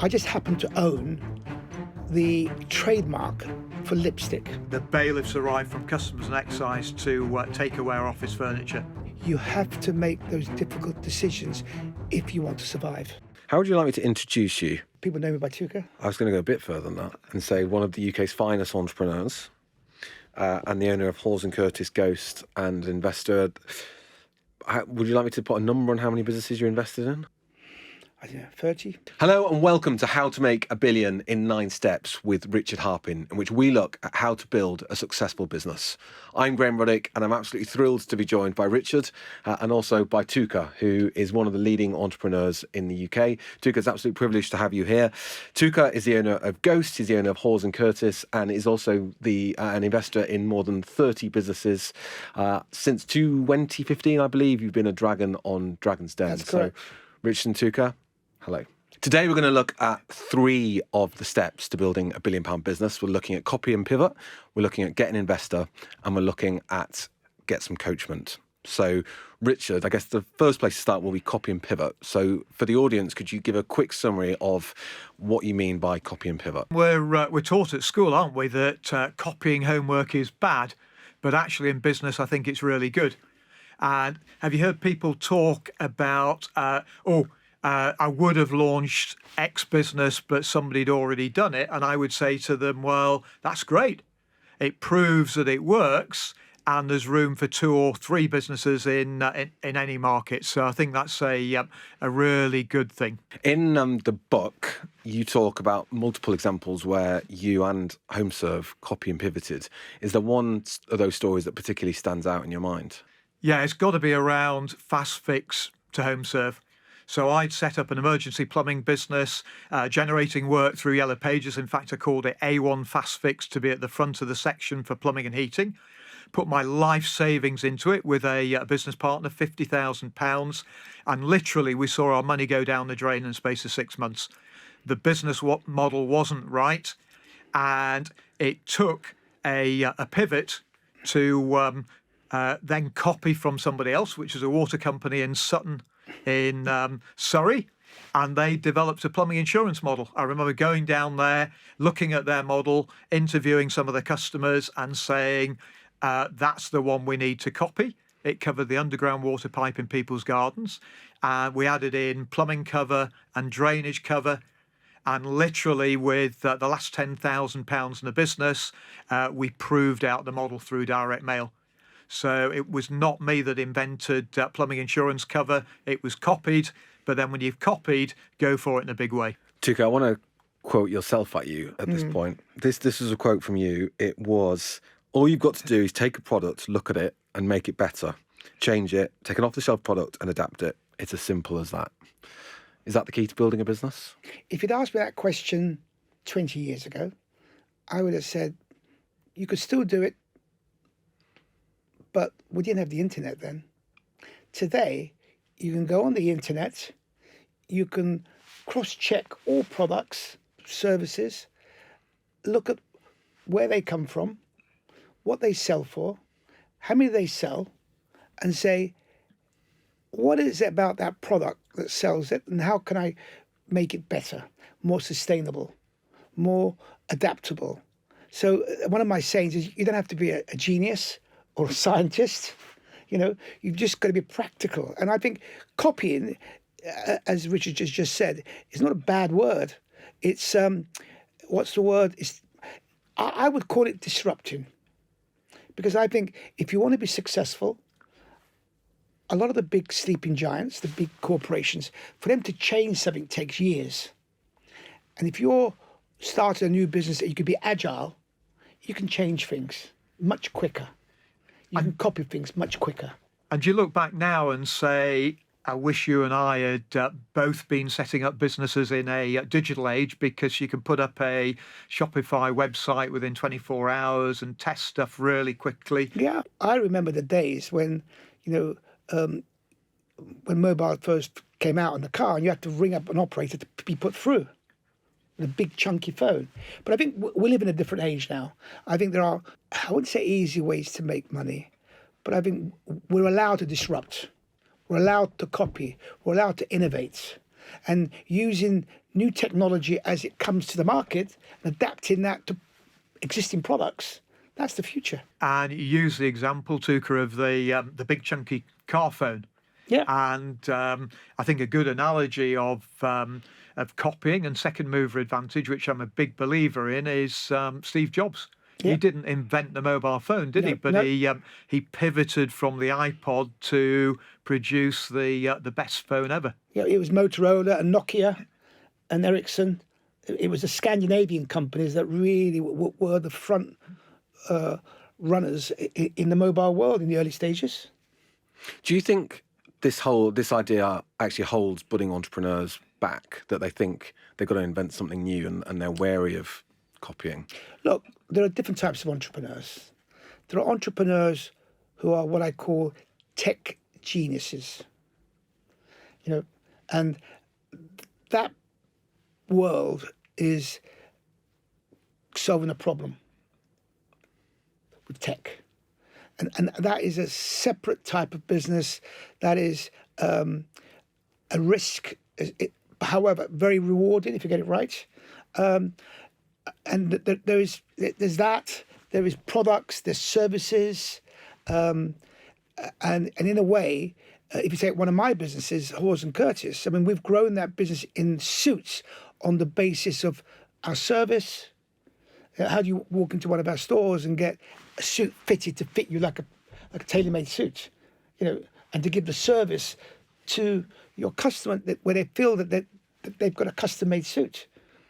I just happen to own the trademark for lipstick. The bailiffs arrive from customs and excise to take away our office furniture. You have to make those difficult decisions if you want to survive. How would you like me to introduce you? People know me by Touker. I was going to go a bit further than that and say one of the UK's finest entrepreneurs and the owner of Hawes & Curtis Ghost and investor. Would you like me to put a number on how many businesses you're invested in? I don't know, 30. Hello and welcome to How to Make a Billion in 9 Steps with Richard Harpin, in which we look at how to build a successful business. I'm Graham Ruddick and I'm absolutely thrilled to be joined by Richard and also by Touker, who is one of the leading entrepreneurs in the UK. Touker, it's an absolute privilege to have you here. Touker is the owner of Ghost, he's the owner of Hawes & Curtis, and is also an investor in more than 30 businesses. Since 2015, I believe, you've been a dragon on Dragon's Den. That's correct. So, Richard and Touker, hello. Today we're going to look at 3 of the steps to building a £1 billion business. We're looking at copy and pivot, we're looking at get an investor, and we're looking at get some coachment. So, Richard, I guess the first place to start will be copy and pivot. So, for the audience, could you give a quick summary of what you mean by copy and pivot? We're taught at school, aren't we, that copying homework is bad, but actually in business I think it's really good. And have you heard people talk about, I would have launched X business, but somebody had already done it. And I would say to them, well, that's great. It proves that it works and there's room for 2 or 3 businesses in any market. So I think that's a really good thing. In the book, you talk about multiple examples where you and Homeserve copy and pivoted. Is there one of those stories that particularly stands out in your mind? Yeah, it's got to be around fast fix to Homeserve. So I'd set up an emergency plumbing business, generating work through Yellow Pages. In fact, I called it A1 Fast Fix to be at the front of the section for plumbing and heating. Put my life savings into it with a business partner, £50,000. And literally, we saw our money go down the drain in the space of 6 months. The business model wasn't right. And it took a pivot to then copy from somebody else, which is a water company in Sutton, in Surrey, and they developed a plumbing insurance model. I remember going down there, looking at their model, interviewing some of the customers and saying, that's the one we need to copy. It covered the underground water pipe in people's gardens. We added in plumbing cover and drainage cover. And literally with the last £10,000 in the business, we proved out the model through direct mail. So it was not me that invented plumbing insurance cover. It was copied. But then when you've copied, go for it in a big way. Touker, I want to quote yourself at you at this point. This is a quote from you. It was, all you've got to do is take a product, look at it and make it better. Change it, take an off-the-shelf product and adapt it. It's as simple as that. Is that the key to building a business? If you'd asked me that question 20 years ago, I would have said, you could still do it, but we didn't have the internet then. Today, you can go on the internet, you can cross-check all products, services, look at where they come from, what they sell for, how many they sell, and say, what is it about that product that sells it, and how can I make it better, more sustainable, more adaptable? So one of my sayings is you don't have to be a genius or a scientist, you've just got to be practical. And I think copying, as Richard just said, is not a bad word. It's, what's the word? I would call it disrupting. Because I think if you want to be successful, a lot of the big sleeping giants, the big corporations, for them to change something takes years. And if you're starting a new business that you could be agile, you can change things much quicker. You can copy things much quicker. And you look back now and say, I wish you and I had both been setting up businesses in a digital age, because you can put up a Shopify website within 24 hours and test stuff really quickly. Yeah, I remember the days when, when mobile first came out in the car and you had to ring up an operator to be put through. The big chunky phone. But I think we live in a different age now. I think there are, I wouldn't say easy ways to make money, but I think we're allowed to disrupt. We're allowed to copy. We're allowed to innovate. and using new technology as it comes to the market and adapting that to existing products. That's the future. And you use the example, Touker, of the big chunky car phone. Yeah. And I think a good analogy of copying and second mover advantage, which I'm a big believer in, is Steve Jobs. Yeah. He didn't invent the mobile phone, did he? But he pivoted from the iPod to produce the best phone ever. Yeah, it was Motorola and Nokia and Ericsson. It was the Scandinavian companies that really were the front runners in the mobile world in the early stages. Do you think this idea actually holds budding entrepreneurs back, that they think they've got to invent something new and they're wary of copying? Look, there are different types of entrepreneurs. There are entrepreneurs who are what I call tech geniuses. And that world is solving a problem with tech. And that is a separate type of business. That is a risk, however, very rewarding if you get it right. And there's that. There is products, there's services, and in a way, if you take one of my businesses, Hawes and Curtis, I mean, we've grown that business in suits on the basis of our service. How do you walk into one of our stores and get a suit fitted to fit you like a tailor-made suit, and to give the service to your customer where they feel that they've got a custom-made suit.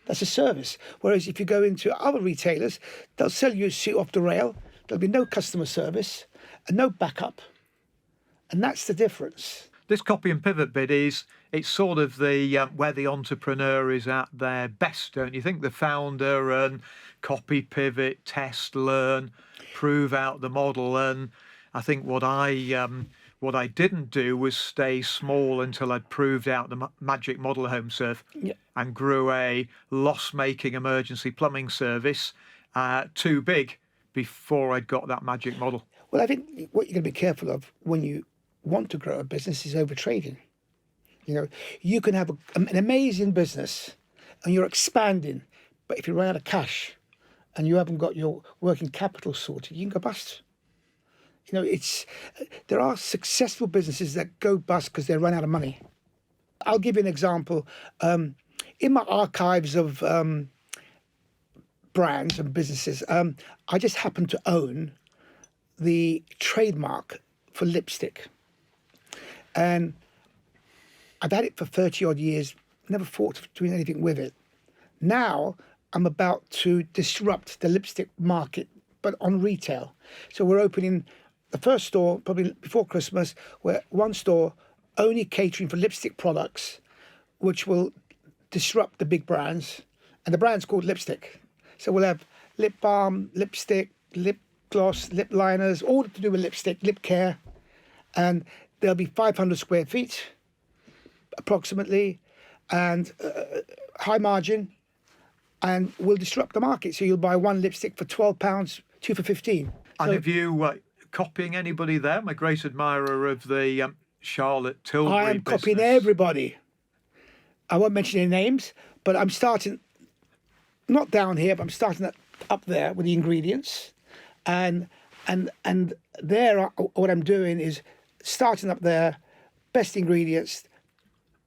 That's a service. Whereas if you go into other retailers, they'll sell you a suit off the rail. There'll be no customer service and no backup. And that's the difference. This copy and pivot bit it's sort of the where the entrepreneur is at their best, don't you think? The founder and copy, pivot, test, learn, prove out the model. And I think what I didn't do was stay small until I'd proved out the magic model Homeserve, and grew a loss-making emergency plumbing service too big before I'd got that magic model. Well, I think what you're going to be careful of when you want to grow a business is overtrading. You can have an amazing business and you're expanding, but if you run out of cash and you haven't got your working capital sorted, you can go bust. There are successful businesses that go bust because they run out of money. I'll give you an example. In my archives of brands and businesses, I just happen to own the trademark for lipstick. And I've had it for 30 odd years, never thought of doing anything with it. Now I'm about to disrupt the lipstick market, but on retail. So we're opening the first store probably before Christmas, where one store only catering for lipstick products, which will disrupt the big brands. And the brand's called lipstick. So we'll have lip balm, lipstick, lip gloss, lip liners, all to do with lipstick, lip care. And there'll be 500 square feet, approximately, and high margin. And we'll disrupt the market. So you'll buy one lipstick for £12, two for 15. And have you copying anybody there? I'm a great admirer of the Charlotte Tilbury I am business. copying everybody. I won't mention any names, but I'm starting, not down here, but I'm starting up there with the ingredients. And there, what I'm doing is starting up there, best ingredients,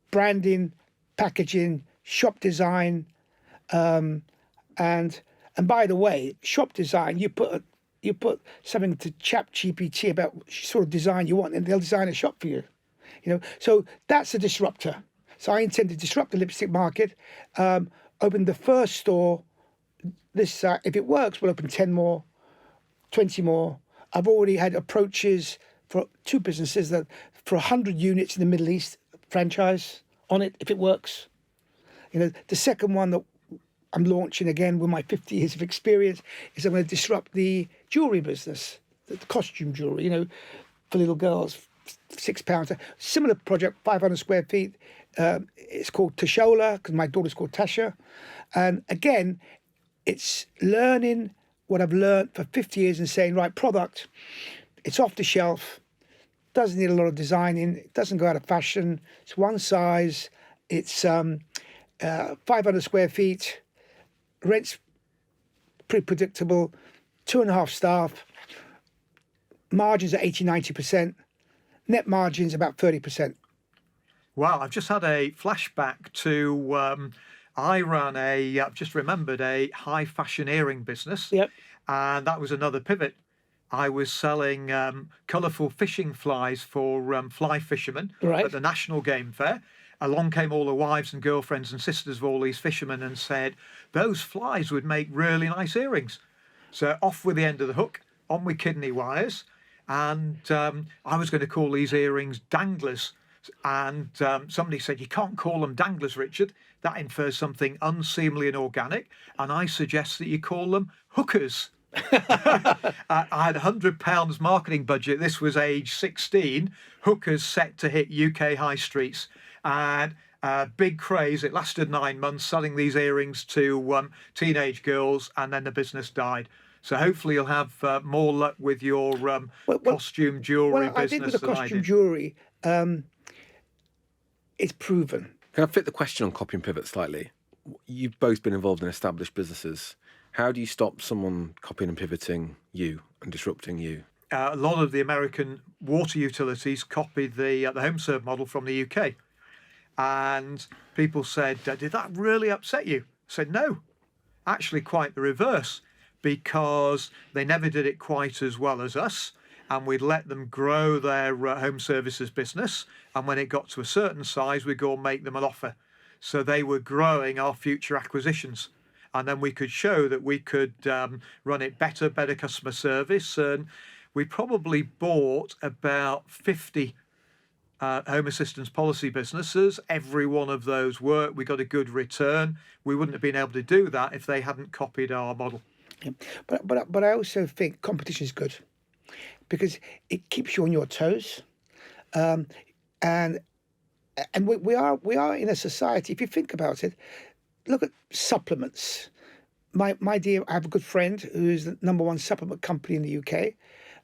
branding, packaging, shop design, and by the way, shop design, you put something to ChatGPT about sort of design you want, and they'll design a shop for you. So that's a disruptor. So I intend to disrupt the lipstick market. Open the first store. If it works, we'll open 10 more, 20 more. I've already had approaches for 2 businesses that for 100 units in the Middle East franchise on it if it works. The second one that I'm launching again with my 50 years of experience is I'm going to disrupt the jewellery business, the costume jewellery, for little girls, £6. Similar project, 500 square feet. It's called Tashola because my daughter's called Tasha. And again, it's learning what I've learned for 50 years and saying, right, product, it's off the shelf, doesn't need a lot of designing, it doesn't go out of fashion, it's one size, It's 500 square feet, rent's pretty predictable, 2.5 staff, margins are 80-90%, net margins about 30%. Wow, I've just had a flashback to I ran I've just remembered a high fashion earring business. Yep. And that was another pivot. I was selling colourful fishing flies for fly fishermen Right. at the National Game Fair. Along came all the wives and girlfriends and sisters of all these fishermen and said, those flies would make really nice earrings. So off with the end of the hook, on with kidney wires. And I was going to call these earrings danglers. And somebody said, you can't call them danglers, Richard. That infers something unseemly and organic. And I suggest that you call them hookers. I had £100 marketing budget. This was age 16. Hookers set to hit UK high streets. And big craze. It lasted 9 months, selling these earrings to teenage girls. And then the business died. So hopefully you'll have more luck with your costume jewellery business. I think with the than I costume did. jewellery, it's proven. Can I flip the question on copy and pivot slightly? You've both been involved in established businesses. How do you stop someone copying and pivoting you and disrupting you? A lot of the American water utilities copied the Homeserve model from the UK. And people said, did that really upset you? I said, no, actually quite the reverse, because they never did it quite as well as us. And we'd let them grow their home services business. And when it got to a certain size, we'd go and make them an offer. So they were growing our future acquisitions. And then we could show that we could run it better customer service. And we probably bought about 50 home assistance policy businesses. Every one of those worked. We got a good return. We wouldn't have been able to do that if they hadn't copied our model. Yeah. But I also think competition is good because it keeps you on your toes. And we are in a society, if you think about it, look at supplements. I have a good friend who's the #1 supplement company in the UK,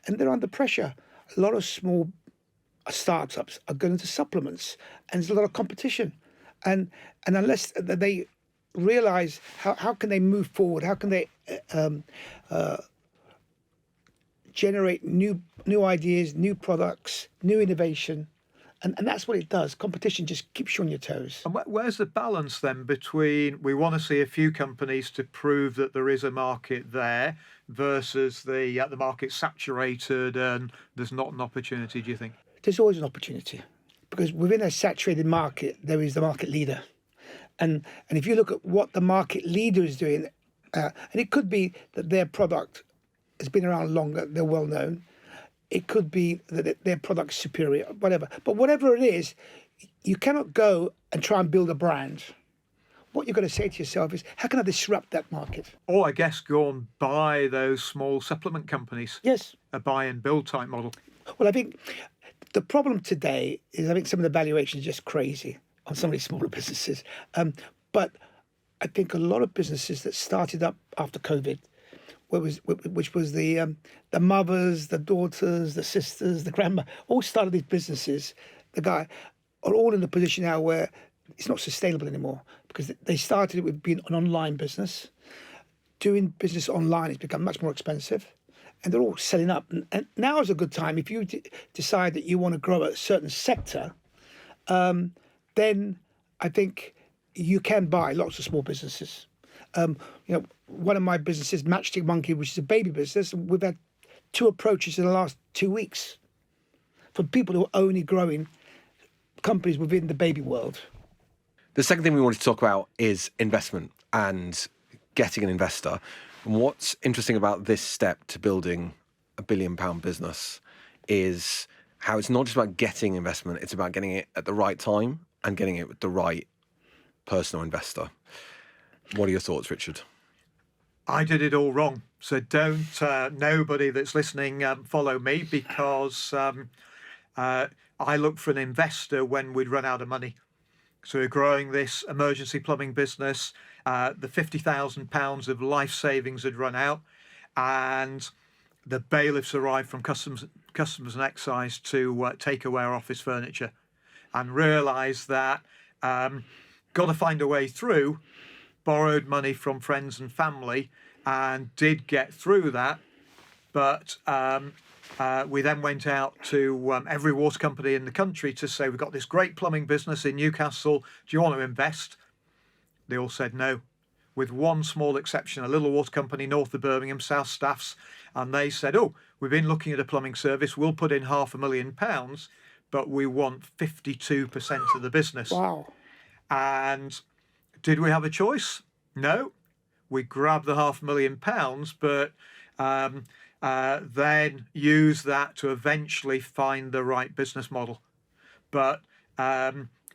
and they're under pressure. A lot of small startups are going into supplements, and there's a lot of competition. And unless they realize how can they move forward, how can they generate new ideas, new products, new innovation. And that's what it does. Competition just keeps you on your toes. And where's the balance then between we want to see a few companies to prove that there is a market there versus the market's saturated and there's not an opportunity, do you think? There's always an opportunity because within a saturated market, there is the market leader. And if you look at what the market leader is doing, and it could be that their product has been around longer, they're well known. It could be that their product's superior, whatever. But whatever it is, you cannot go and try and build a brand. What you've got to say to yourself is, how can I disrupt that market? Or I guess go and buy those small supplement companies. Yes. A buy and build type model. Well, I think the problem today is I think some of the valuations are just crazy on some of these smaller businesses. But I think a lot of businesses that started up after COVID, which was the mothers, the daughters, the sisters, the grandma, all started these businesses. The guy are all in a position now where it's not sustainable anymore because they started it with being an online business. Doing business online has become much more expensive, and they're all selling up. And now is a good time if you decide that you want to grow a certain sector. Then I think you can buy lots of small businesses. One of my businesses, Matchstick Monkey, which is a baby business, we've had 2 approaches in the last 2 weeks from people who are only growing companies within the baby world. The second thing we wanted to talk about is investment and getting an investor. And what's interesting about this step to building a £1 billion business is how it's not just about getting investment, it's about getting it at the right time and getting it with the right person or investor. What are your thoughts, Richard? I did it all wrong. So don't, nobody that's listening, follow me because I looked for an investor when we'd run out of money. So we're growing this emergency plumbing business. The £50,000 of life savings had run out and the bailiffs arrived from customs and excise to take away our office furniture and realised that got to find a way through, borrowed money from friends and family, and did get through that. But we then went out to every water company in the country to say, we've got this great plumbing business in Newcastle. Do you want to invest? They all said no, with one small exception, a little water company north of Birmingham, South Staffs. And they said, oh, we've been looking at a plumbing service. We'll put in £500,000, but we want 52% of the business. Wow. And did we have a choice? No. We grabbed the £500,000, but then use that to eventually find the right business model. But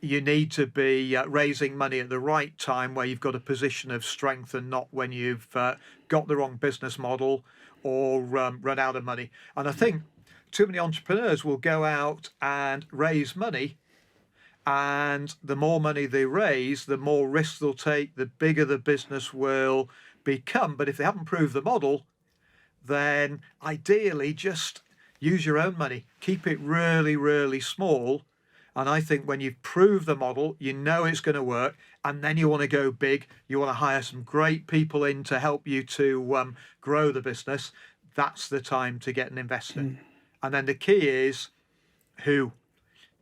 you need to be raising money at the right time, where you've got a position of strength, and not when you've got the wrong business model or run out of money. And I think too many entrepreneurs will go out and raise money, and the more money they raise, the more risks they'll take, the bigger the business will become. But if they haven't proved the model, then ideally just use your own money. Keep it really, really small. And I think when you've proved the model, you know it's going to work, and then you want to go big, you want to hire some great people in to help you to grow the business, that's the time to get an investor. And then the key is who,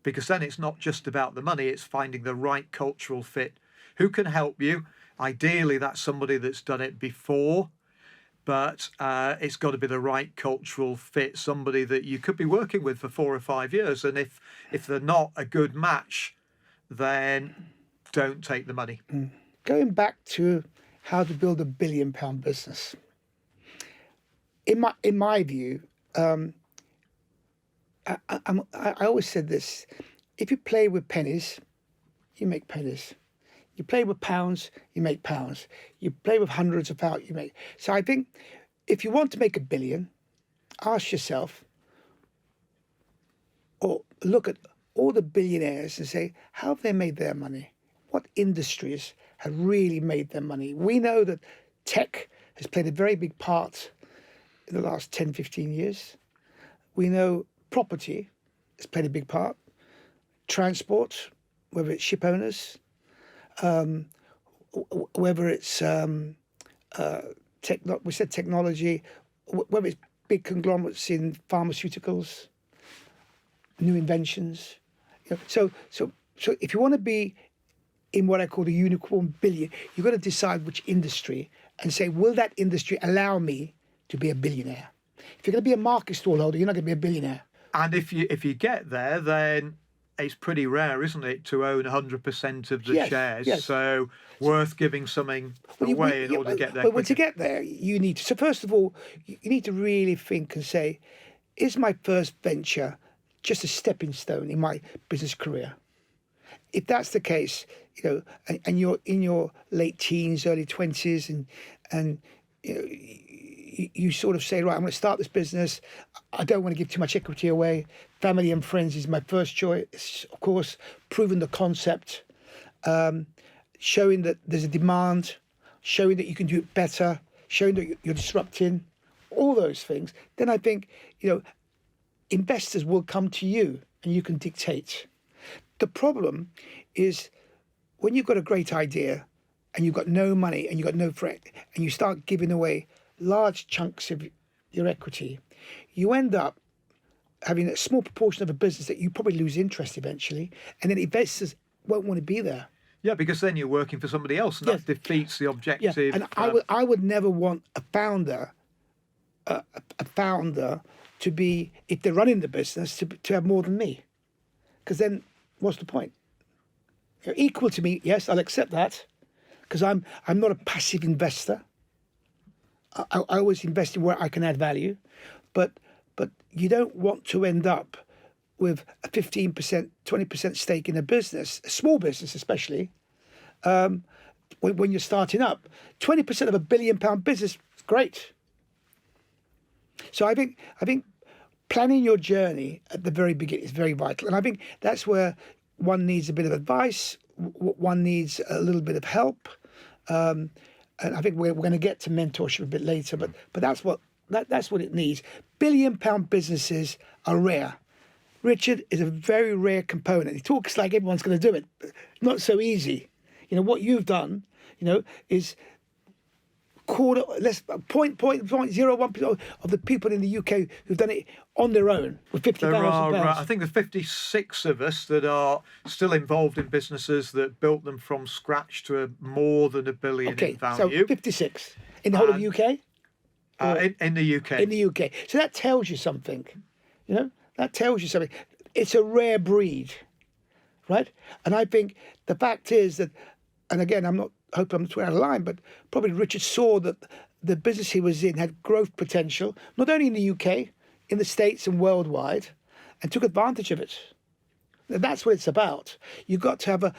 because then it's not just about the money, it's finding the right cultural fit. Who can help you? Ideally, that's somebody that's done it before, but it's got to be the right cultural fit, somebody that you could be working with for 4 or 5 years. And if they're not a good match, then don't take the money. Going back to how to build £1 billion business. In my view, I always said this: if you play with pennies, you make pennies. You play with pounds, you make pounds. You play with hundreds of pounds, you make. So I think if you want to make £1 billion, ask yourself, or look at all the billionaires and say, how have they made their money? What industries have really made their money? We know that tech has played a very big part in the last 10, 15 years. We know property has played a big part. Transport, whether it's ship owners, whether it's we said technology, whether it's big conglomerates in pharmaceuticals, new inventions. So if you want to be in what I call the unicorn billion, you've got to decide which industry and say, will that industry allow me to be a billionaire? If you're going to be a market stallholder, you're not going to be a billionaire. And if you get there, then it's pretty rare, isn't it, to own 100% of the shares? Yes. So worth giving something away in order to get there. But to get there, you need to. So first of all, you need to really think and say, is my first venture just a stepping stone in my business career? If that's the case, and you're in your late teens, early 20s, and you sort of say, right, I'm going to start this business. I don't want to give too much equity away. Family and friends is my first choice, of course. Proving the concept, showing that there's a demand, showing that you can do it better, showing that you're disrupting, all those things. Then I think, investors will come to you and you can dictate. The problem is when you've got a great idea and you've got no money and you've got no friend, and you start giving away large chunks of your equity, you end up having a small proportion of a business that you probably lose interest eventually, and then investors won't want to be there. Yeah, because then you're working for somebody else, and that defeats the objective. Yeah. And I would never want a founder to be, if they're running the business, to have more than me, because then what's the point? You're equal to me, yes, I'll accept that, because I'm not a passive investor. I always invest in where I can add value, but you don't want to end up with a 15%, 20% stake in a business, a small business especially, when you're starting up. 20% of £1 billion business is great. So I think planning your journey at the very beginning is very vital, and I think that's where one needs a bit of advice, one needs a little bit of help. And I think we're going to get to mentorship a bit later, but that's what it needs. £1 billion businesses are rare. Richard is a very rare component. He talks like everyone's going to do it. Not so easy. What you've done, is quarter, less 0.01% of the people in the UK who've done it on their own with £50,000. I think there's 56 of us that are still involved in businesses that built them from scratch to more than £1 billion in value. So 56 in the whole of the UK? In the UK. In the UK. So that tells you something. That tells you something. It's a rare breed, right? And I think the fact is that, and again, I'm not hoping I'm too out of line, but probably Richard saw that the business he was in had growth potential, not only in the UK, in the States and worldwide, and took advantage of it. And that's what it's about. You've got to have a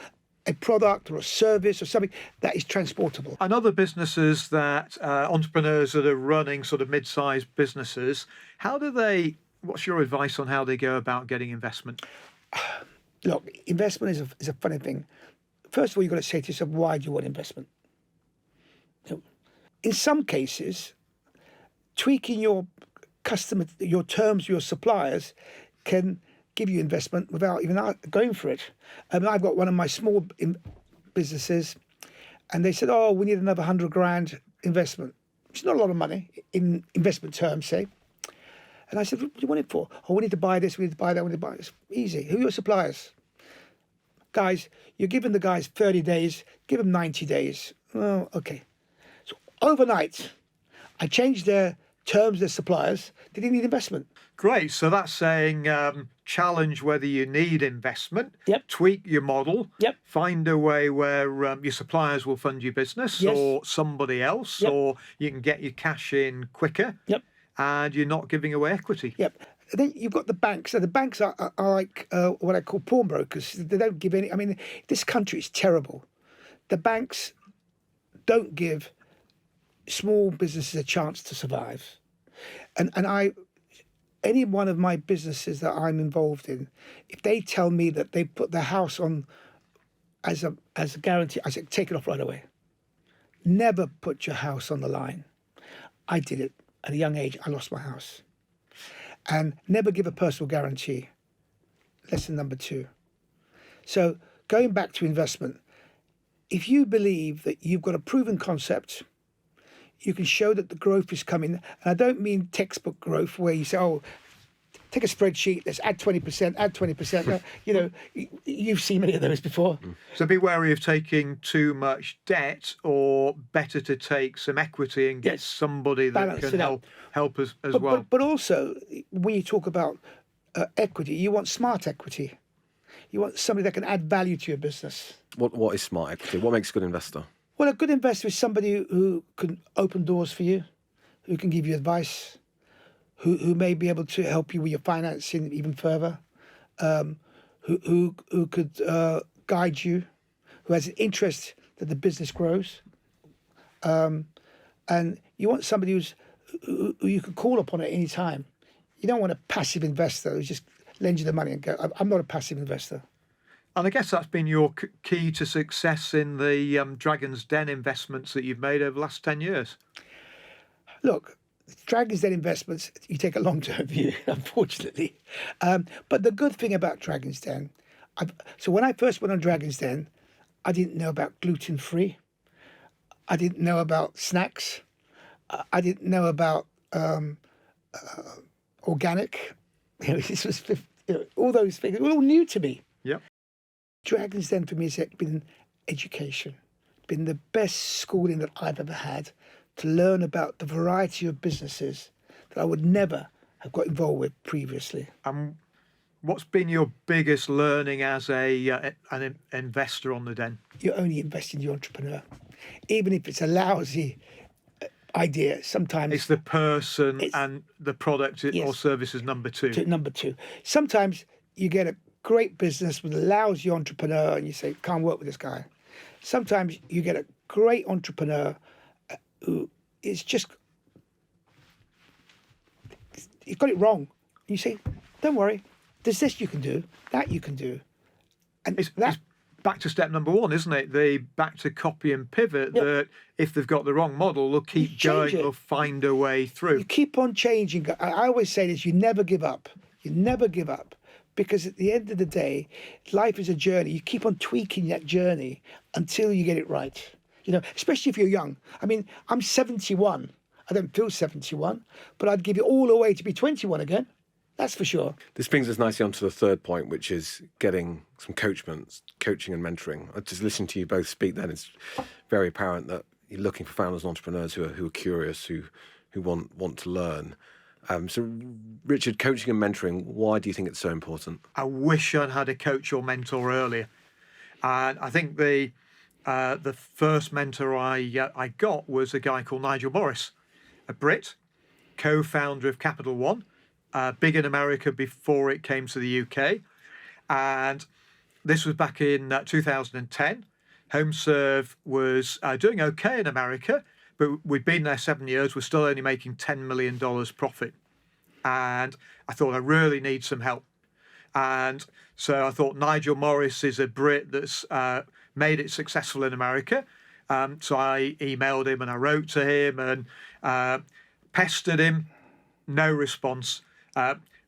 product or a service or something that is transportable. And other businesses that entrepreneurs that are running sort of mid-sized businesses, what's your advice on how they go about getting investment? Look, investment is a funny thing. First of all, you've got to say to yourself, why do you want investment? In some cases, tweaking your terms, your suppliers can give you investment without even going for it. I've got one of my small businesses, and they said, we need another 100 grand investment, which is not a lot of money in investment terms, say. And I said, what do you want it for? We need to buy this, we need to buy that, we need to buy this. Easy. Who are your suppliers? Guys, you're giving the guys 30 days, give them 90 days. Oh, okay. So overnight, I changed their terms, their suppliers. They didn't need investment. Great. So that's saying challenge whether you need investment, tweak your model, find a way where your suppliers will fund your business or somebody else, or you can get your cash in quicker, and you're not giving away equity. And then you've got the banks. So the banks are like what I call pawnbrokers. They don't give any. I mean, this country is terrible. The banks don't give small businesses a chance to survive. And any one of my businesses that I'm involved in, if they tell me that they put their house on as a guarantee, I said, take it off right away. Never put your house on the line. I did it at a young age. I lost my house. And never give a personal guarantee. Lesson number 2. So going back to investment, if you believe that you've got a proven concept, you can show that the growth is coming. And I don't mean textbook growth where you say, take a spreadsheet, let's add 20%, add 20%. You've seen many of those before. So be wary of taking too much debt, or better to take some equity and get somebody that can help us as well. But also, when you talk about equity, you want smart equity. You want somebody that can add value to your business. What is smart equity? What makes a good investor? Well, a good investor is somebody who can open doors for you, who can give you advice, who may be able to help you with your financing even further, who could guide you, who has an interest that the business grows. And you want somebody who you can call upon at any time. You don't want a passive investor who just lends you the money and go, I'm not a passive investor. And I guess that's been your key to success in the Dragon's Den investments that you've made over the last 10 years. Look, Dragon's Den investments, you take a long-term view, unfortunately. But the good thing about Dragon's Den, so when I first went on Dragon's Den, I didn't know about gluten-free. I didn't know about snacks. I didn't know about organic. This was all those things. Were all new to me. Yep. Dragon's Den for me has been education, been the best schooling that I've ever had to learn about the variety of businesses that I would never have got involved with previously. What's been your biggest learning as an investor on the Den? You only invest in the entrepreneur, even if it's a lousy idea. Sometimes it's the person and the product or service is number 2. Number 2. Sometimes you get a great business with a lousy entrepreneur and you say, can't work with this guy. Sometimes you get a great entrepreneur who is just, he's got it wrong. You say, don't worry, there's this you can do, that you can do. And it's back to step number 1, isn't it? The back to copy and pivot, that if they've got the wrong model, they'll keep going, they'll find a way through. You keep on changing. I always say this, you never give up. You never give up. because at the end of the day, life is a journey. You keep on tweaking that journey until you get it right. You know, especially if you're young. I mean, I'm 71. I don't feel 71, but I'd give it all away to be 21 again. That's for sure. This brings us nicely on to the third point, which is getting some coaching and mentoring. I just listening to you both speak then, it's very apparent that you're looking for founders and entrepreneurs who are curious, who want to learn. So, Richard, coaching and mentoring, why do you think it's so important? I wish I'd had a coach or mentor earlier. And I think the first mentor I got was a guy called Nigel Morris, a Brit, co-founder of Capital One, big in America before it came to the UK. And this was back in 2010. Homeserve was doing okay in America, but we'd been there 7 years. We're still only making $10 million profit. And I thought, I really need some help. And so I thought Nigel Morris is a Brit that's made it successful in America. So I emailed him and I wrote to him and pestered him. No response.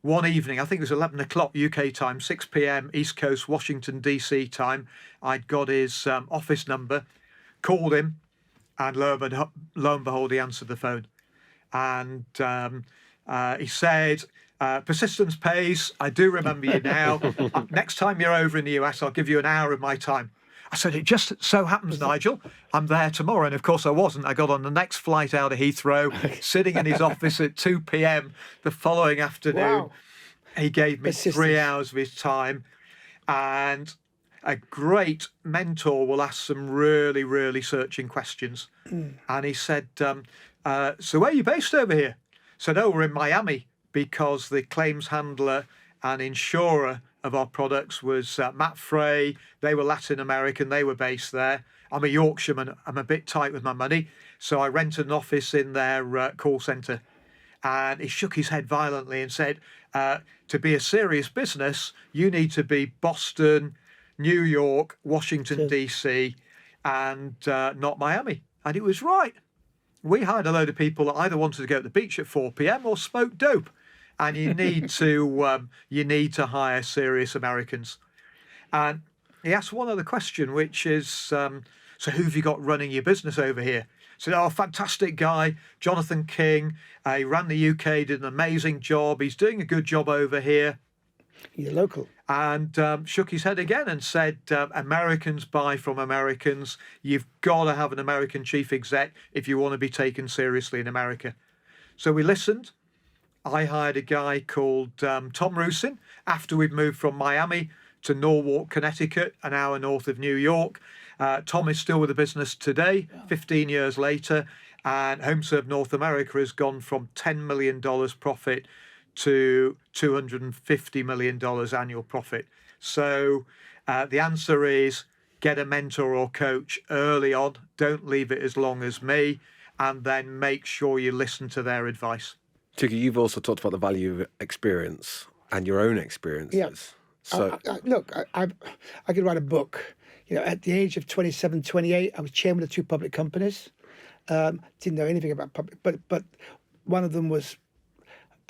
One evening, I think it was 11 o'clock UK time, 6 p.m. East Coast, Washington, DC time, I'd got his office number, called him, and lo and behold, he answered the phone. And he said, persistence pays. I do remember you now. Next time you're over in the US, I'll give you an hour of my time. I said, it just so happens, Nigel, I'm there tomorrow. And of course I wasn't. I got on the next flight out of Heathrow, sitting in his office at 2 p.m. the following afternoon. Wow. He gave me Persistence. 3 hours of his time. And a great mentor will ask some really, really searching questions. And he said, so where are you based over here? I said, oh, we're in Miami, because the claims handler and insurer of our products was Matt Frey. They were Latin American. They were based there. I'm a Yorkshireman. I'm a bit tight with my money. So I rented an office in their call centre. And he shook his head violently and said, to be a serious business, you need to be Boston, New York, Washington, D.C., and not Miami. And he was right. We hired a load of people that either wanted to go to the beach at 4 p.m. or smoke dope. And you need to hire serious Americans. And he asked one other question, which is, so who have you got running your business over here? So, oh, fantastic guy, Jonathan King. He ran the UK, did an amazing job. He's doing a good job over here. He's a local. And shook his head again and said, Americans buy from Americans. You've got to have an American chief exec if you want to be taken seriously in America. So we listened. I hired a guy called Tom Rusin after we'd moved from Miami to Norwalk, Connecticut, an hour north of New York. Tom is still with the business today, 15 years later, and Homeserve North America has gone from $10 million profit to $250 million annual profit. So the answer is get a mentor or coach early on. Don't leave it as long as me, and then make sure you listen to their advice. Touker, you've also talked about the value of experience and your own experiences. Yeah. So, Look, I could write a book. You know, at the age of 27, 28, I was chairman of 2 public companies. Didn't know anything about public, but one of them was,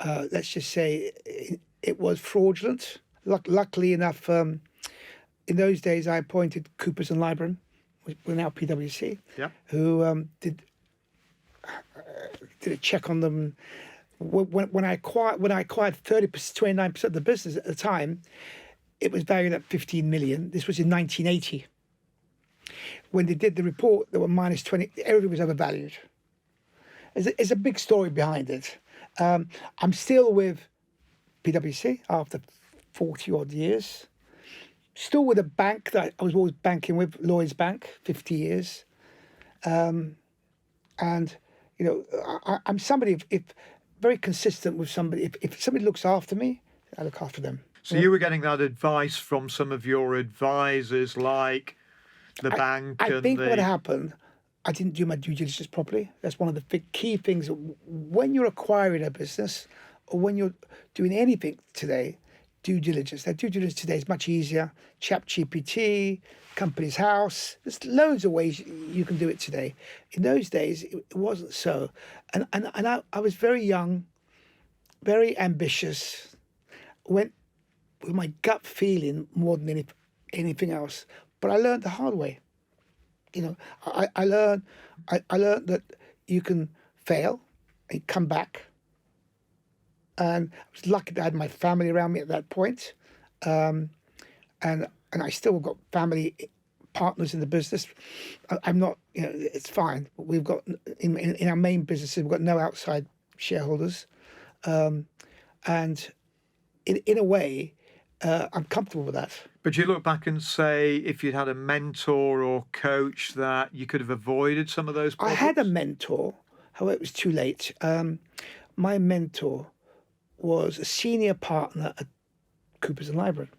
let's just say, it was fraudulent. Luckily enough, in those days, I appointed Coopers and Lybrand, which were now PwC, who did a check on them. When I acquired 29% of the business at the time, it was valued at 15 million. This was in 1980. When they did the report, there were minus 20. Everything was overvalued. There's a big story behind it. I'm still with PwC after 40 odd years. Still with a bank that I was always banking with, Lloyds Bank, 50 years. And you know, I'm somebody if very consistent with somebody. If somebody looks after me, I look after them. So you were getting that advice from some of your advisors, like the bank. I think what happened, I didn't do my due diligence properly. That's one of the big key things. When you're acquiring a business or when you're doing anything today, due diligence. Now, due diligence today is much easier. ChatGPT, Company's House. There's loads of ways you can do it today. In those days, it wasn't so. And I was very young, very ambitious. Went with my gut feeling more than anything else. But I learned the hard way. You know, I learned that you can fail and come back. And I was lucky that I had my family around me at that point. And I still got family partners in the business. I'm not, you know, it's fine. But we've got, in our main businesses, we've got no outside shareholders. And in a way, I'm comfortable with that. But you look back and say, if you'd had a mentor or coach, that you could have avoided some of those problems? I had a mentor, however, it was too late. My mentor was a senior partner at Coopers and Lybrand,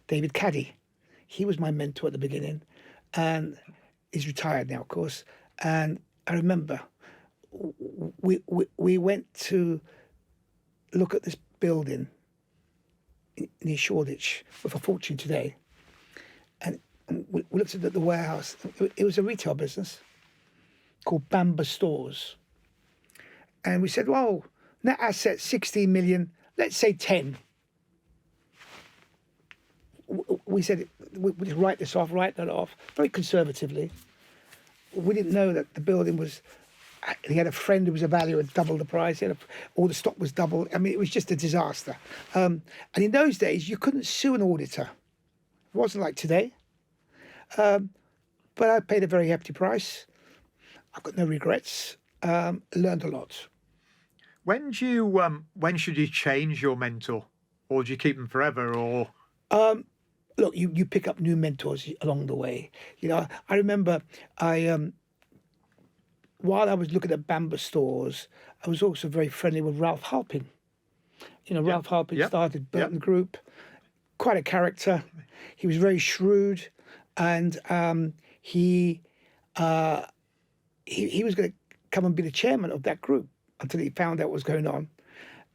David Caddy. He was my mentor at the beginning, and he's retired now, of course. And I remember we went to look at this building near Shoreditch with a fortune today, and we looked at the warehouse. It was a retail business called Bamba Stores, and we said, "Well, net assets 16 million. Let's say 10." We said we just write that off very conservatively. We didn't know that the building was. He had a friend who was a valuer at double the price. All the stock was double. I mean, it was just a disaster. And in those days, you couldn't sue an auditor. It wasn't like today. But I paid a very hefty price. I've got no regrets. Learned a lot. When should you change your mentor, or do you keep them forever? Or look, you pick up new mentors along the way. You know, I remember while I was looking at Bamba Stores, I was also very friendly with Ralph Harpin. You know, Ralph Harpin started Burton Group, quite a character. He was very shrewd, and he was going to come and be the chairman of that group until he found out what was going on.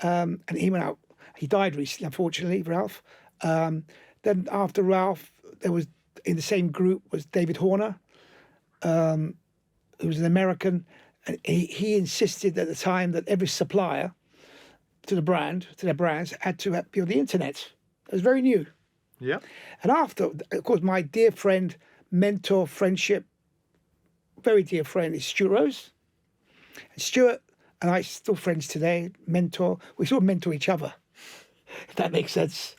And he went out. He died recently, unfortunately, Ralph. Then after Ralph, there was in the same group was David Horner, who was an American, and he insisted at the time that every supplier to their brands, had to be on the internet. It was very new. Yeah. And after, of course, my dear friend, mentor, friendship, very dear friend is Stuart Rose. And Stuart and I still friends today, mentor. We sort of mentor each other, if that makes sense.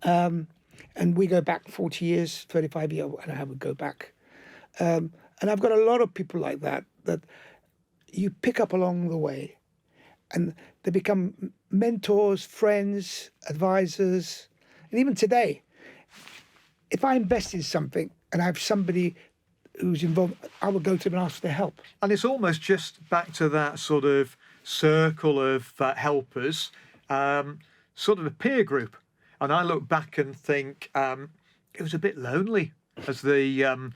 And we go back 40 years, 35 years, I don't know how we go back. And I've got a lot of people like that you pick up along the way, and they become mentors, friends, advisors. And even today, if I invest in something and I have somebody who's involved, I will go to them and ask for their help. And it's almost just back to that sort of circle of helpers, sort of a peer group. And I look back and think it was a bit lonely as the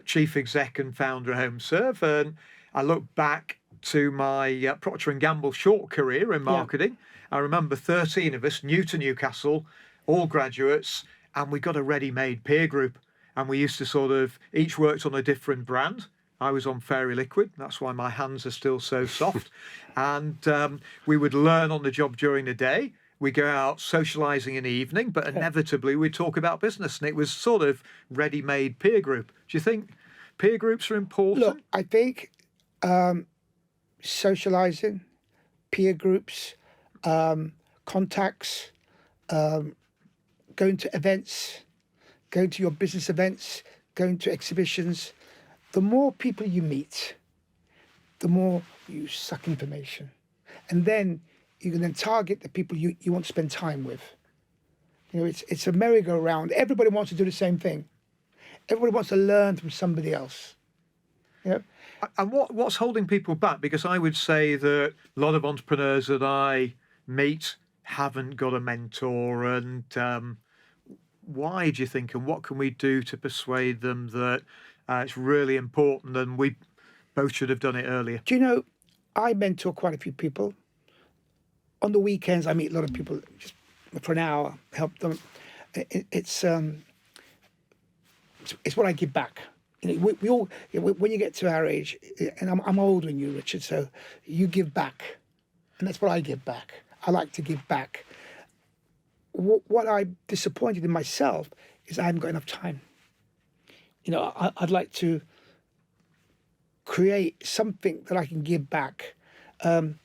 chief exec and founder of Homeserve. And I look back to my Procter & Gamble short career in marketing. Yeah. I remember 13 of us, new to Newcastle, all graduates, and we got a ready-made peer group. And we used to sort of, each worked on a different brand. I was on Fairy Liquid. That's why my hands are still so soft. And we would learn on the job during the day. We go out socialising in the evening, but inevitably we'd talk about business. And it was sort of ready-made peer group. Do you think peer groups are important? Look, I think socialising, peer groups, contacts, going to events, going to your business events, going to exhibitions. The more people you meet, the more you suck information. And then you can then target the people you want to spend time with. You know, it's a merry-go-round. Everybody wants to do the same thing. Everybody wants to learn from somebody else. You know? And what's holding people back? Because I would say that a lot of entrepreneurs that I meet haven't got a mentor. And why do you think? And what can we do to persuade them that it's really important and we both should have done it earlier? Do you know, I mentor quite a few people. On the weekends, I meet a lot of people just for an hour, help them. It's what I give back. You know, we all, when you get to our age, and I'm older than you, Richard, so you give back. And that's what I give back. I like to give back. what I'm disappointed in myself is I haven't got enough time. I'd like to create something that I can give back. Now,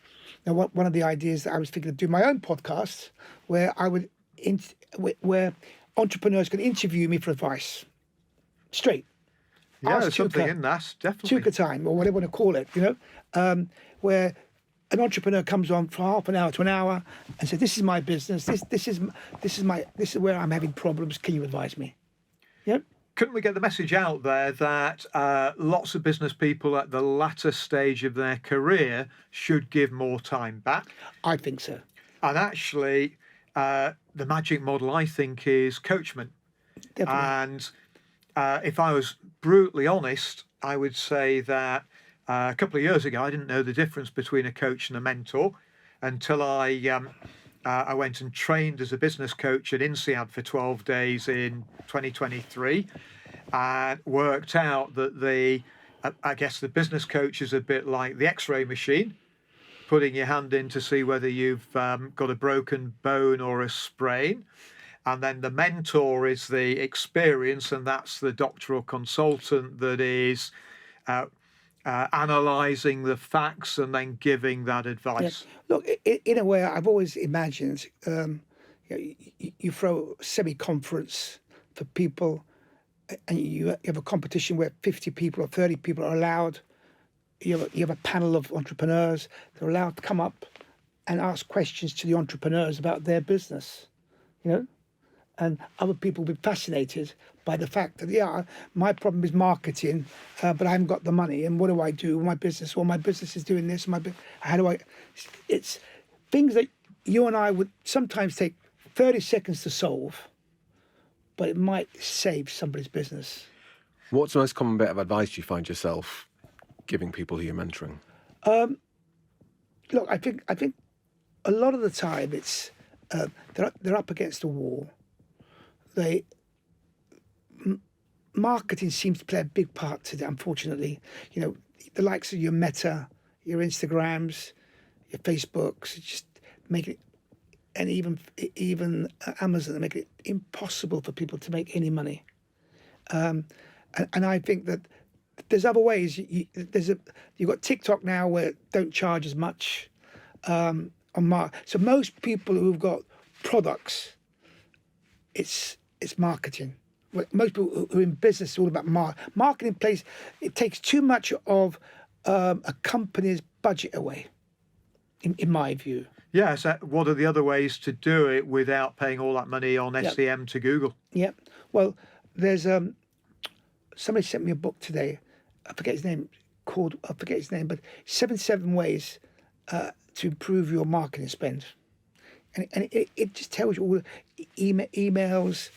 one of the ideas that I was thinking of doing my own podcast, where I would where entrepreneurs can interview me for advice, straight. Yeah, Ask there's something Touker- in that, definitely. Touker time, or whatever you want to call it. Where an entrepreneur comes on for half an hour to an hour and says, "This is my business. This is where I'm having problems. Can you advise me?" Yep. Couldn't we get the message out there that lots of business people at the latter stage of their career should give more time back? I think so. And actually, the magic model, I think, is coachment. Definitely. And if I was brutally honest, I would say that a couple of years ago, I didn't know the difference between a coach and a mentor until I went and trained as a business coach at INSEAD for 12 days in 2023, and worked out that I guess the business coach is a bit like the X-ray machine, putting your hand in to see whether you've got a broken bone or a sprain. And then the mentor is the experience, and that's the doctoral consultant that is analysing the facts and then giving that advice. Yeah. Look, in a way, I've always imagined you throw a semi-conference for people, and you have a competition where 50 people or 30 people are allowed. You have a panel of entrepreneurs. They're allowed to come up and ask questions to the entrepreneurs about their business, and other people will be fascinated by the fact that, my problem is marketing, but I haven't got the money. And what do I do with my business? Well, my business is doing this. How do I? It's things that you and I would sometimes take 30 seconds to solve, but it might save somebody's business. What's the most common bit of advice you find yourself giving people who you're mentoring? Look, I think a lot of the time it's they're up against a wall. Marketing seems to play a big part to that, unfortunately. The likes of your Meta, your Instagrams, your Facebooks, just make it, and even Amazon, they make it impossible for people to make any money. And I think that there's other ways. You've got TikTok now where don't charge as much so most people who've got products, it's marketing. Most people who are in business, all about marketing. It takes too much of a company's budget away, in my view. Yeah, so what are the other ways to do it without paying all that money on SEM to Google? Yeah. Well, there's somebody sent me a book today. I forget his name, but 7 ways to improve your marketing spend. And it just tells you all emails,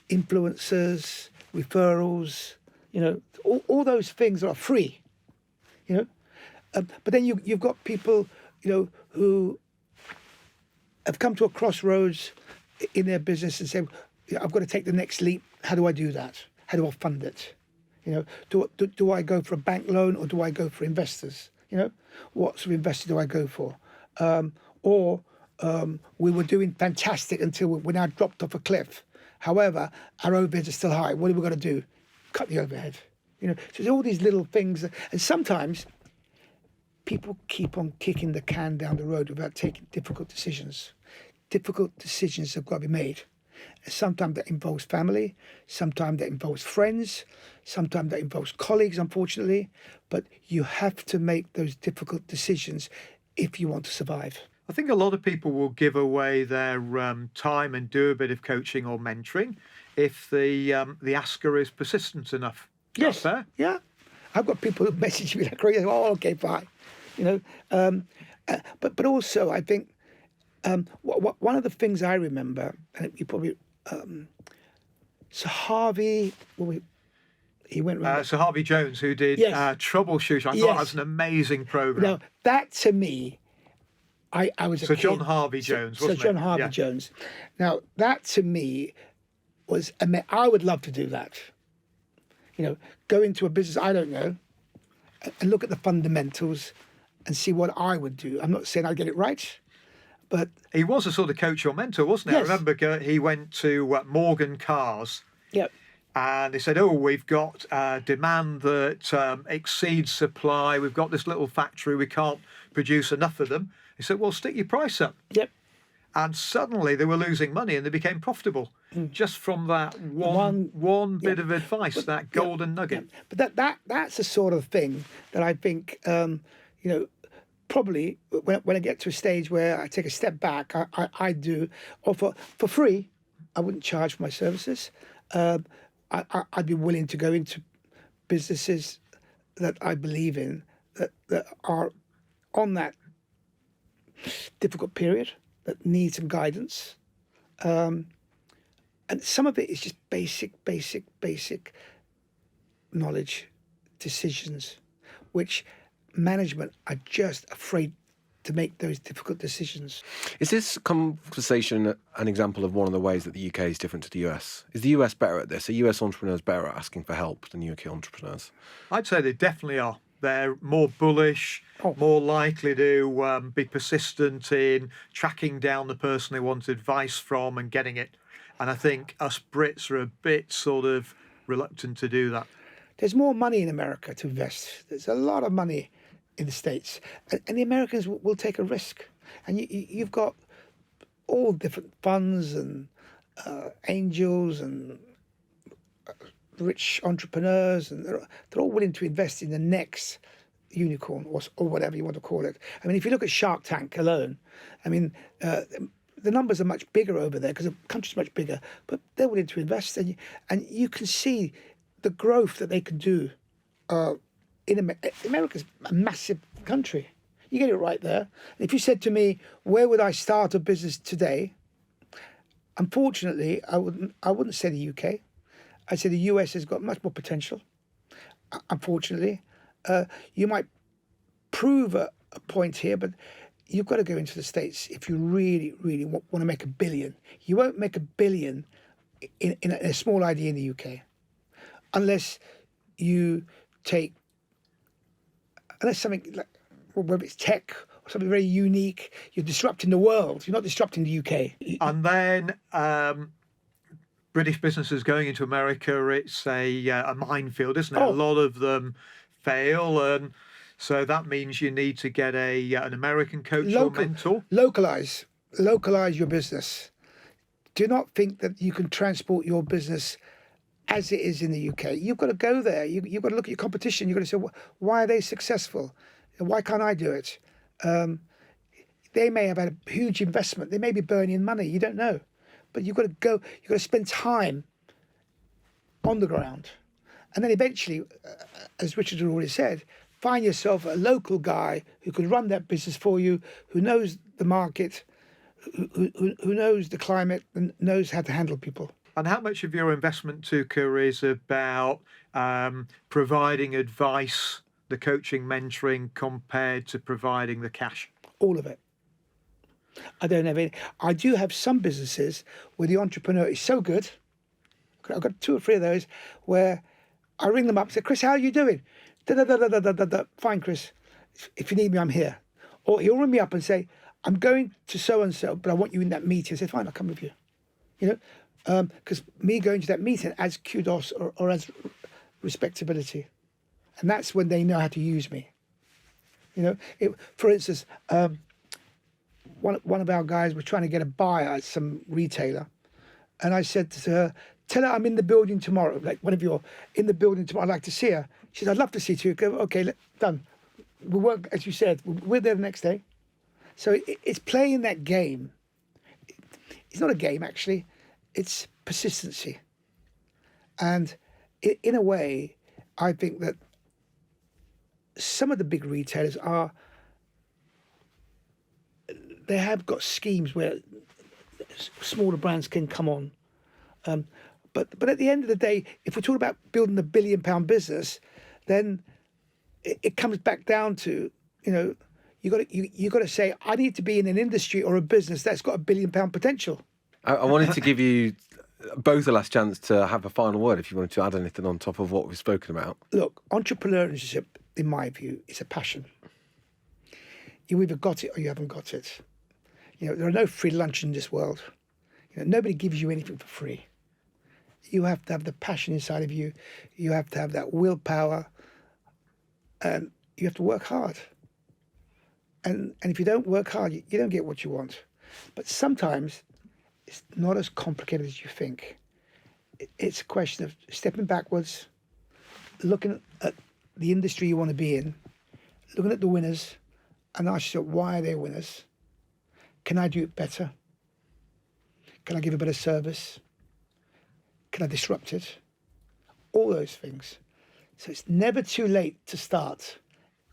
influencers, referrals, all those things are free, but then you've got people, who have come to a crossroads in their business and say, I've got to take the next leap. How do I do that? How do I fund it? Do I go for a bank loan or do I go for investors? What sort of investor do I go for? We were doing fantastic until we're now dropped off a cliff. However, our overheads are still high. What are we going to do? Cut the overhead. So there's all these little things. And sometimes people keep on kicking the can down the road without taking difficult decisions. Difficult decisions have got to be made. And sometimes that involves family. Sometimes that involves friends. Sometimes that involves colleagues, unfortunately. But you have to make those difficult decisions if you want to survive. I think a lot of people will give away their time and do a bit of coaching or mentoring if the asker is persistent enough. Yes. Fair? Yeah. I've got people who message me like, oh, okay, fine. But also I think one of the things I remember, and you probably, Sir Harvey, he went around. Sir Harvey Jones, who did Troubleshoot. I thought that was an amazing programme. Now, that to me, I was a Sir kid. John Harvey Jones, wasn't it? Sir John Harvey Jones. Now, that to me was, I would love to do that. Go into a business I don't know and look at the fundamentals and see what I would do. I'm not saying I'd get it right, But He was a sort of coach or mentor, wasn't he? Yes. I remember he went to Morgan Cars. yeah, And they said, "Oh, we've got demand that exceeds supply. We've got this little factory. We can't produce enough of them." He said, "Well, stick your price up." yep. And suddenly they were losing money and they became profitable just from that one bit of advice, that golden nugget. But that's the sort of thing that I think, probably when I get to a stage where I take a step back, I do offer for free. I wouldn't charge for my services. I'd be willing to go into businesses that I believe in that are on that difficult period that need some guidance. And some of it is just basic knowledge, decisions, which management are just afraid to make those difficult decisions. Is this conversation an example of one of the ways that the UK is different to the US? Is the US better at this? Are US entrepreneurs better at asking for help than UK entrepreneurs? I'd say they definitely are. They're more bullish, more likely to be persistent in tracking down the person they want advice from and getting it. And I think us Brits are a bit sort of reluctant to do that. There's more money in America to invest. There's a lot of money in the States. And the Americans will take a risk. And you've got all different funds and angels and rich entrepreneurs, and they're all willing to invest in the next unicorn or whatever you want to call it. I mean, if you look at Shark Tank alone, I mean, the numbers are much bigger over there because the country's much bigger, but they're willing to invest. And you can see the growth that they can do. America's a massive country. You get it right there. And if you said to me, where would I start a business today? Unfortunately, I wouldn't say the UK. I'd say the US has got much more potential. Unfortunately, you might prove a point here, but you've got to go into the States if you really, really want to make $1 billion. You won't make $1 billion in a small idea in the UK, unless you take, unless something like, whether it's tech or something very unique, you're disrupting the world. You're not disrupting the UK. And then British businesses going into America, it's a minefield, isn't it? A lot of them fail, and so that means you need to get an American coach or mentor. Localize your business. Do not think that you can transport your business as it is in the UK. You've got to go there. You've got to look at your competition. You've got to say, why are they successful? Why can't I do it? They may have had a huge investment. They may be burning money. You don't know. But you've got to go. You've got to spend time on the ground. And then eventually, as Richard had already said, find yourself a local guy who can run that business for you, who knows the market, who knows the climate and knows how to handle people. And how much of your investment, Touker, is about providing advice, the coaching, mentoring, compared to providing the cash? All of it. I don't have any. I do have some businesses where the entrepreneur is so good. I've got 2 or 3 of those where I ring them up and say, Chris, how are you doing? Fine, Chris. If you need me, I'm here. Or he'll ring me up and say, I'm going to so-and-so, but I want you in that meeting. I say, fine, I'll come with you. Because me going to that meeting adds kudos or adds respectability. And that's when they know how to use me. For instance, one of our guys was trying to get a buyer at some retailer. And I said to her, tell her I'm in the building tomorrow. Like, one of you are in the building tomorrow. I'd like to see her. She said, I'd love to see you. Okay, done. We'll work, as you said, we're there the next day. So it's playing that game. It's not a game, actually. It's persistency. And in a way, I think that some of the big retailers they have got schemes where smaller brands can come on. But at the end of the day, if we're talking about building a £1 billion business, then it comes back down to, you got to say, I need to be in an industry or a business that's got £1 billion potential. I wanted to give you both the last chance to have a final word if you wanted to add anything on top of what we've spoken about. Look, entrepreneurship, in my view, is a passion. You either got it or you haven't got it. There are no free lunch in this world. Nobody gives you anything for free. You have to have the passion inside of you. You have to have that willpower, and you have to work hard. And if you don't work hard, you don't get what you want. But sometimes it's not as complicated as you think. It's a question of stepping backwards, looking at the industry you want to be in, looking at the winners, and ask yourself, why are they winners? Can I do it better? Can I give a better service? Can I disrupt it? All those things. So it's never too late to start,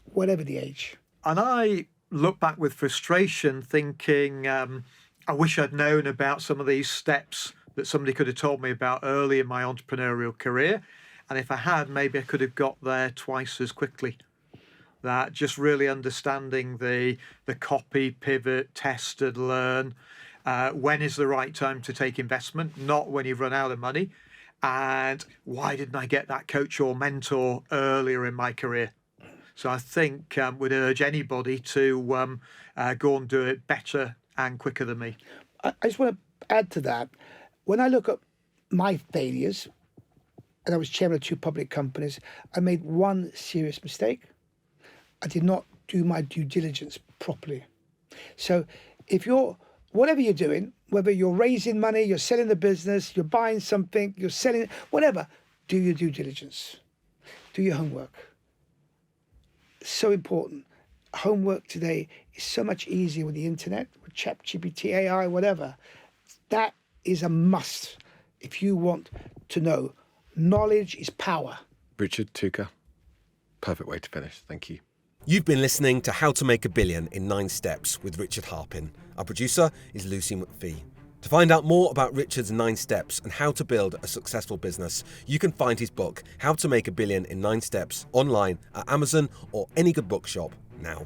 whatever the age. And I look back with frustration thinking, I wish I'd known about some of these steps that somebody could have told me about early in my entrepreneurial career. And if I had, maybe I could have got there twice as quickly. That just really understanding the copy, pivot, test and learn. When is the right time to take investment, not when you've run out of money. And why didn't I get that coach or mentor earlier in my career? So I think would urge anybody to go and do it better and quicker than me. I just want to add to that. When I look at my failures, and I was chairman of 2 public companies, I made one serious mistake. I did not do my due diligence properly. So whatever you're doing, whether you're raising money, you're selling the business, you're buying something, you're selling it, whatever, do your due diligence. Do your homework. So important. Homework today is so much easier with the internet, with ChatGPT, AI, whatever. That is a must if you want to know. Knowledge is power. Richard, Touker, perfect way to finish. Thank you. You've been listening to How to Make a Billion in 9 Steps with Richard Harpin. Our producer is Lucy McPhee. To find out more about Richard's 9 steps and how to build a successful business, you can find his book, How to Make a Billion in 9 Steps, online at Amazon or any good bookshop now.